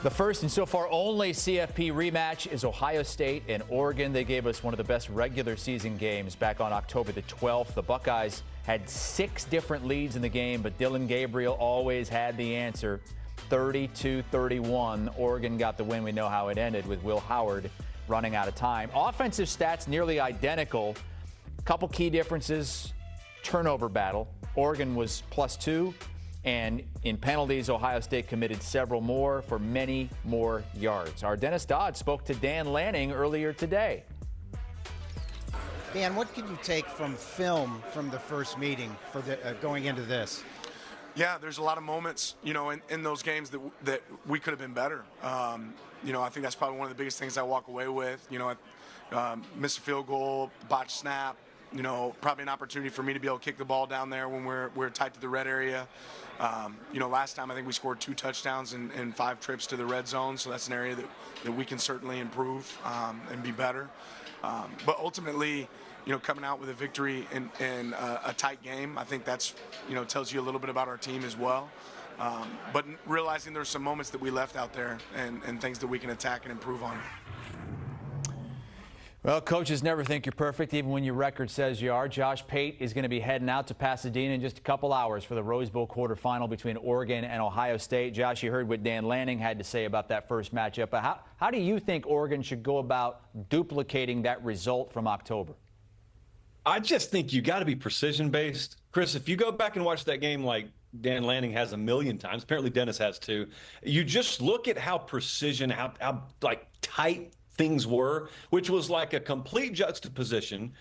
The first and so far only CFP rematch is Ohio State and Oregon. They gave us one of the best regular season games back on October the 12th. The Buckeyes had 6 different leads in the game, but Dillon Gabriel always had the answer. 32-31. Oregon got the win. We know how it ended with Will Howard running out of time. Offensive stats nearly identical. Couple key differences. Turnover battle. Oregon was +2. And in penalties, Ohio State committed several more for many more yards. Our Dennis Dodd spoke to Dan Lanning earlier today. Dan, what can you take from film from the first meeting for going into this? Yeah, there's a lot of moments, in those games that we could have been better. I think that's probably one of the biggest things I walk away with. Missed a field goal, botched snap. Probably an opportunity for me to be able to kick the ball down there when we're tight to the red area. Last time I think we scored 2 touchdowns and 5 trips to the red zone, so that's an area that we can certainly improve and be better. But ultimately, coming out with a victory in a tight game, I think that's, tells you a little bit about our team as well. But realizing there's some moments that we left out there and things that we can attack and improve on. Well, coaches never think you're perfect, even when your record says you are. Josh Pate is going to be heading out to Pasadena in just a couple hours for the Rose Bowl quarterfinal between Oregon and Ohio State. Josh, you heard what Dan Lanning had to say about that first matchup. But how do you think Oregon should go about duplicating that result from October? I just think you got to be precision-based. Chris, if you go back and watch that game like Dan Lanning has a million times, apparently Dennis has too, you just look at how precision, how tight things were, which was like a complete juxtaposition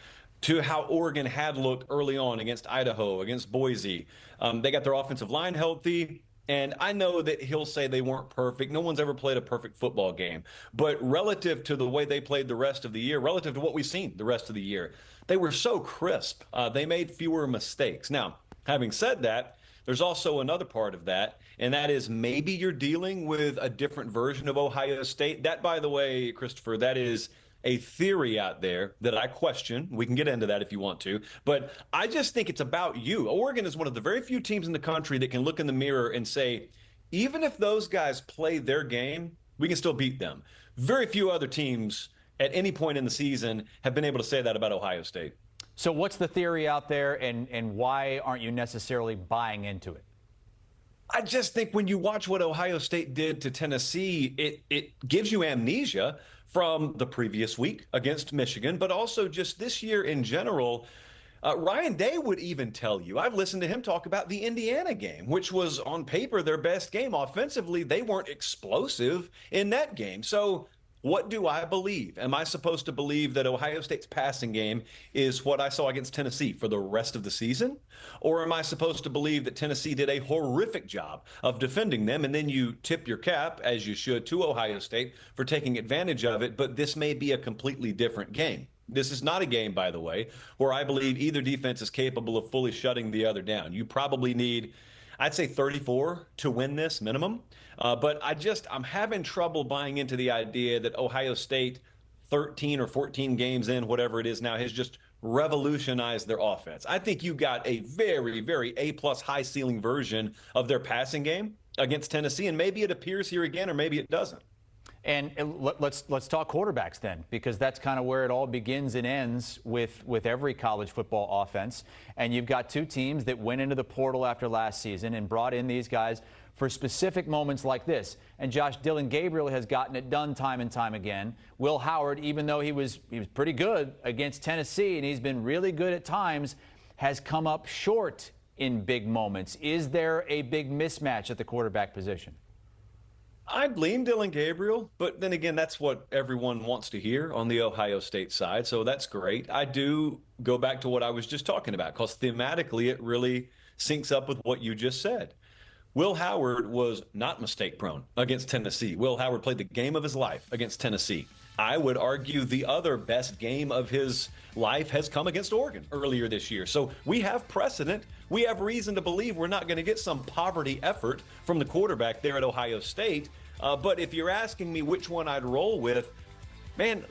to how Oregon had looked early on against Idaho, against Boise. They got their offensive line healthy, and I know that he'll say they weren't perfect. No one's ever played a perfect football game. But relative to the way they played the rest of the year, relative to what we've seen the rest of the year, they were so crisp. They made fewer mistakes. Now, having said that, there's also another part of that, and that is maybe you're dealing with a different version of Ohio State. That, by the way, Christopher, that is a theory out there that I question. We can get into that if you want to. But I just think it's about you. Oregon is one of the very few teams in the country that can look in the mirror and say, even if those guys play their game, we can still beat them. Very few other teams at any point in the season have been able to say that about Ohio State. So what's the theory out there, and why aren't you necessarily buying into it? I just think when you watch what Ohio State did to Tennessee, it gives you amnesia from the previous week against Michigan, but also just this year in general. Ryan Day would even tell you, I've listened to him talk about the Indiana game, which was on paper their best game. Offensively, they weren't explosive in that game. So what do I believe? Am I supposed to believe that Ohio State's passing game is what I saw against Tennessee for the rest of the season? Or am I supposed to believe that Tennessee did a horrific job of defending them, and then you tip your cap, as you should, to Ohio State for taking advantage of it, but this may be a completely different game? This is not a game, by the way, where I believe either defense is capable of fully shutting the other down. You probably need, I'd say, 34 to win this minimum. But I'm having trouble buying into the idea that Ohio State, 13 or 14 games in, whatever it is now, has just revolutionized their offense. I think you got a very, very A-plus high ceiling version of their passing game against Tennessee, and maybe it appears here again, or maybe it doesn't. And let's talk quarterbacks then, because that's kind of where it all begins and ends with every college football offense. And you've got 2 teams that went into the portal after last season and brought in these guys for specific moments like this. And Josh, Dillon Gabriel has gotten it done time and time again. Will Howard, even though he was pretty good against Tennessee, and he's been really good at times, has come up short in big moments. Is there a big mismatch at the quarterback position? I'd lean Dillon Gabriel, but then again, that's what everyone wants to hear on the Ohio State side, so that's great. I do go back to what I was just talking about, because thematically it really syncs up with what you just said. Will Howard was not mistake-prone against Tennessee. Will Howard played the game of his life against Tennessee. I would argue the other best game of his life has come against Oregon earlier this year. So we have precedent. We have reason to believe we're not going to get some poverty effort from the quarterback there at Ohio State. But if you're asking me which one I'd roll with, Man,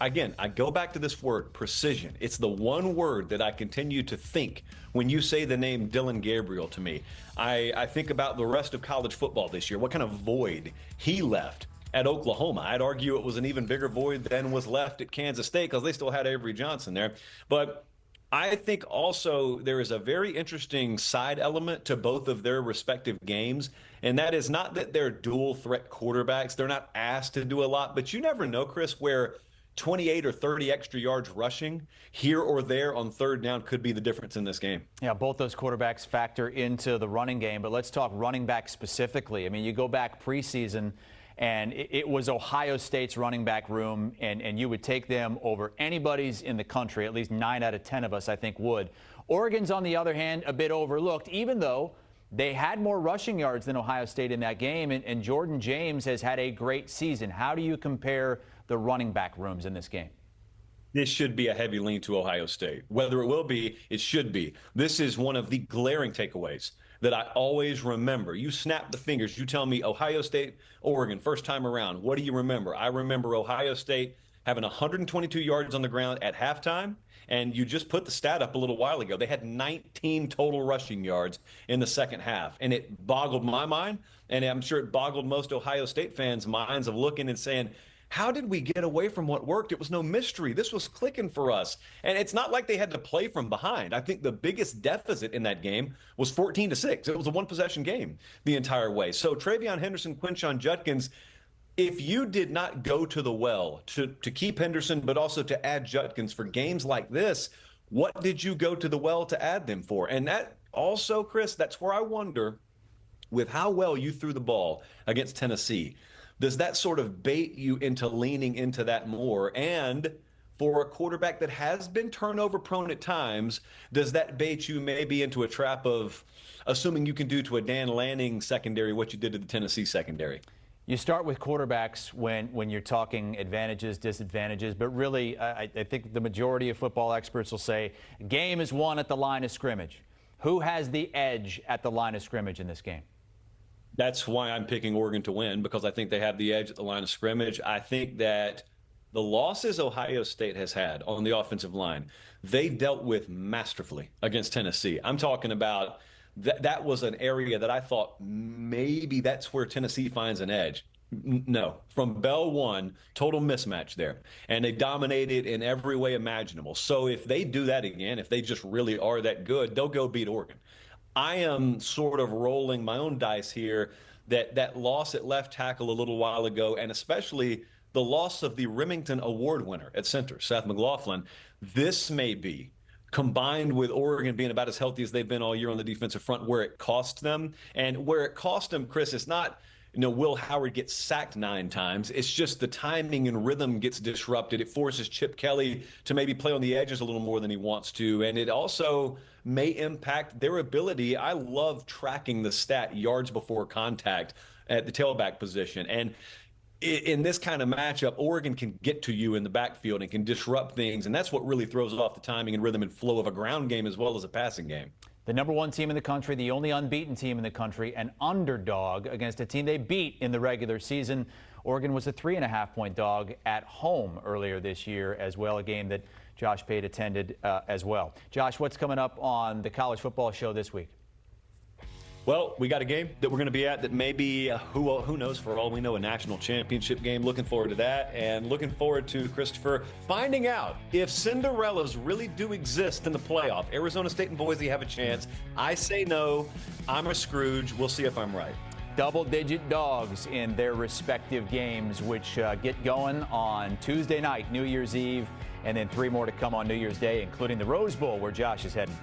again, I go back to this word, precision. It's the one word that I continue to think when you say the name Dylan Gabriel to me. I think about the rest of college football this year, what kind of void he left at Oklahoma. I'd argue it was an even bigger void than was left at Kansas State because they still had Avery Johnson there. But I think also there is a very interesting side element to both of their respective games, and that is not that they're dual threat quarterbacks. They're not asked to do a lot, but you never know, Chris, where 28 or 30 extra yards rushing here or there on third down could be the difference in this game. Yeah, both those quarterbacks factor into the running game, but let's talk running back specifically. I mean, you go back preseason, and it was Ohio State's running back room, and you would take them over anybody's in the country. At least 9 out of 10 of us, I think, would. Oregon's, on the other hand, a bit overlooked, even though they had more rushing yards than Ohio State in that game, and Jordan James has had a great season. How do you compare the running back rooms in this game? This should be a heavy lean to Ohio State. Whether it will be, it should be. This is one of the glaring takeaways that I always remember. You snap the fingers. You tell me Ohio State, Oregon, first time around. What do you remember? I remember Ohio State having 122 yards on the ground at halftime, and you just put the stat up a little while ago. They had 19 total rushing yards in the second half, and it boggled my mind, and I'm sure it boggled most Ohio State fans' minds of looking and saying, how did we get away from what worked? It was no mystery. This was clicking for us. And it's not like they had to play from behind. I think the biggest deficit in that game was 14-6. It was a one-possession game the entire way. So Travion Henderson, Quinshon Judkins, if you did not go to the well to keep Henderson, but also to add Judkins for games like this, what did you go to the well to add them for? And that also, Chris, that's where I wonder, with how well you threw the ball against Tennessee, does that sort of bait you into leaning into that more? And for a quarterback that has been turnover prone at times, does that bait you maybe into a trap of assuming you can do to a Dan Lanning secondary what you did to the Tennessee secondary? You start with quarterbacks when you're talking advantages, disadvantages, but really I think the majority of football experts will say game is won at the line of scrimmage. Who has the edge at the line of scrimmage in this game? That's why I'm picking Oregon to win, because I think they have the edge at the line of scrimmage. I think that the losses Ohio State has had on the offensive line, they dealt with masterfully against Tennessee. I'm talking about that was an area that I thought maybe that's where Tennessee finds an edge. No, from Bell 1, total mismatch there. And they dominated in every way imaginable. So if they do that again, if they just really are that good, they'll go beat Oregon. I am sort of rolling my own dice here that loss at left tackle a little while ago, and especially the loss of the Remington Award winner at center, Seth McLaughlin, this may be, combined with Oregon being about as healthy as they've been all year on the defensive front, where it cost them. And where it cost them, Chris, it's not, Will Howard gets sacked 9 times. It's just the timing and rhythm gets disrupted. It forces Chip Kelly to maybe play on the edges a little more than he wants to. And it also may impact their ability. I love tracking the stat yards before contact at the tailback position. And in this kind of matchup, Oregon can get to you in the backfield and can disrupt things. And that's what really throws off the timing and rhythm and flow of a ground game as well as a passing game. The number 1 team in the country, the only unbeaten team in the country, an underdog against a team they beat in the regular season. Oregon was a 3.5-point dog at home earlier this year as well, a game that Josh Pate attended as well. Josh, what's coming up on the college football show this week? Well, we got a game that we're going to be at that may be, who knows, for all we know, a national championship game. Looking forward to that, and looking forward to, Christopher, finding out if Cinderellas really do exist in the playoff. Arizona State and Boise have a chance. I say no. I'm a Scrooge. We'll see if I'm right. Double-digit dogs in their respective games, which get going on Tuesday night, New Year's Eve, and then 3 more to come on New Year's Day, including the Rose Bowl, where Josh is heading.